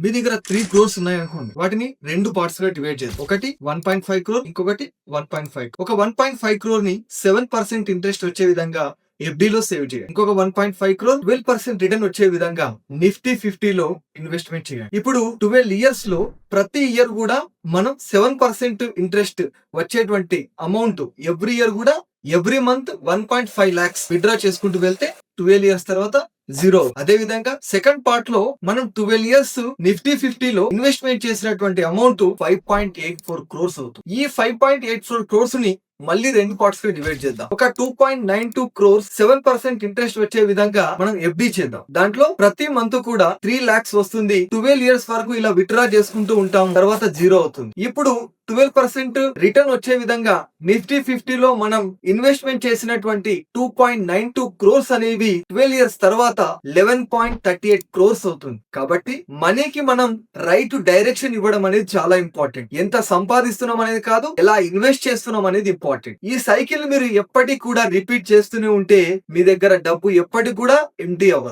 మీ దగ్గర 3 crores ఉన్నాయనుకోండి, వాటిని 2 పార్ట్స్ గా డివైడ్ చేద్దాం. ఒకటి 1.5 crore, ఇంకొకటి 1.5. ఒక 1.5 crore ని 7% ఇంట్రెస్ట్ వచ్చే విధంగా FD లో సేవ్ చేయండి. ఇంకొక 1.5 crore 12% రిటర్న్ వచ్చే విధంగా నిఫ్టీ 50 లో ఇన్వెస్ట్మెంట్ చేయండి. ఇప్పుడు 12 ఇయర్స్ లో ప్రతి ఇయర్ కూడా మనం 7% ఇంట్రెస్ట్ వచ్చేటువంటి అమౌంట్ ఎవ్రీ ఇయర్ కూడా ఎవ్రీ మంత్ 1.5 lakhs విత్డ్రా చేసుకుంటూ వెళ్తే 12 ఇయర్స్ తర్వాత జీరో. అదే విధంగా సెకండ్ పార్ట్ లో మనం 12 ఇయర్స్ నిఫ్టీ 50 లో ఇన్వెస్ట్మెంట్ చేసినటువంటి అమౌంట్ 5.84 crores అవుతుంది. ఈ 5.84 crores ని మళ్ళీ 2 పార్ట్స్ గా డివైడ్ చేద్దాం. ఒక 2.92 crores 7% ఇంట్రెస్ట్ వచ్చే విధంగా మనం FD చేద్దాం. దాంట్లో ప్రతి మంత్ కూడా 3 lakhs వస్తుంది. 12 ఇయర్స్ వరకు ఇలా విత్డ్రా చేసుకుంటూ ఉంటాం, తర్వాత జీరో అవుతుంది. ఇప్పుడు 12% రిటర్న్ వచ్చే విధంగా నిఫ్టీ 50 లో మనం ఇన్వెస్ట్మెంట్ చేసినటువంటి 2.92 crores అనేవి 12 ఇయర్స్ తర్వాత 11.38 crores అవుతుంది. కాబట్టి మనీకి మనం రైట్ డైరెక్షన్ ఇవ్వడం అనేది చాలా ఇంపార్టెంట్. ఎంత సంపాదిస్తున్నాం అనేది కాదు, ఎలా ఇన్వెస్ట్ చేస్తున్నాం అనేది ఇంపార్టెంట్. ఈ సైకిల్ మీరు ఎప్పటికి కూడా రిపీట్ చేస్తూనే ఉంటే మీ దగ్గర డబ్బు ఎప్పటికి కూడా ఎంటీ అవ్వదు.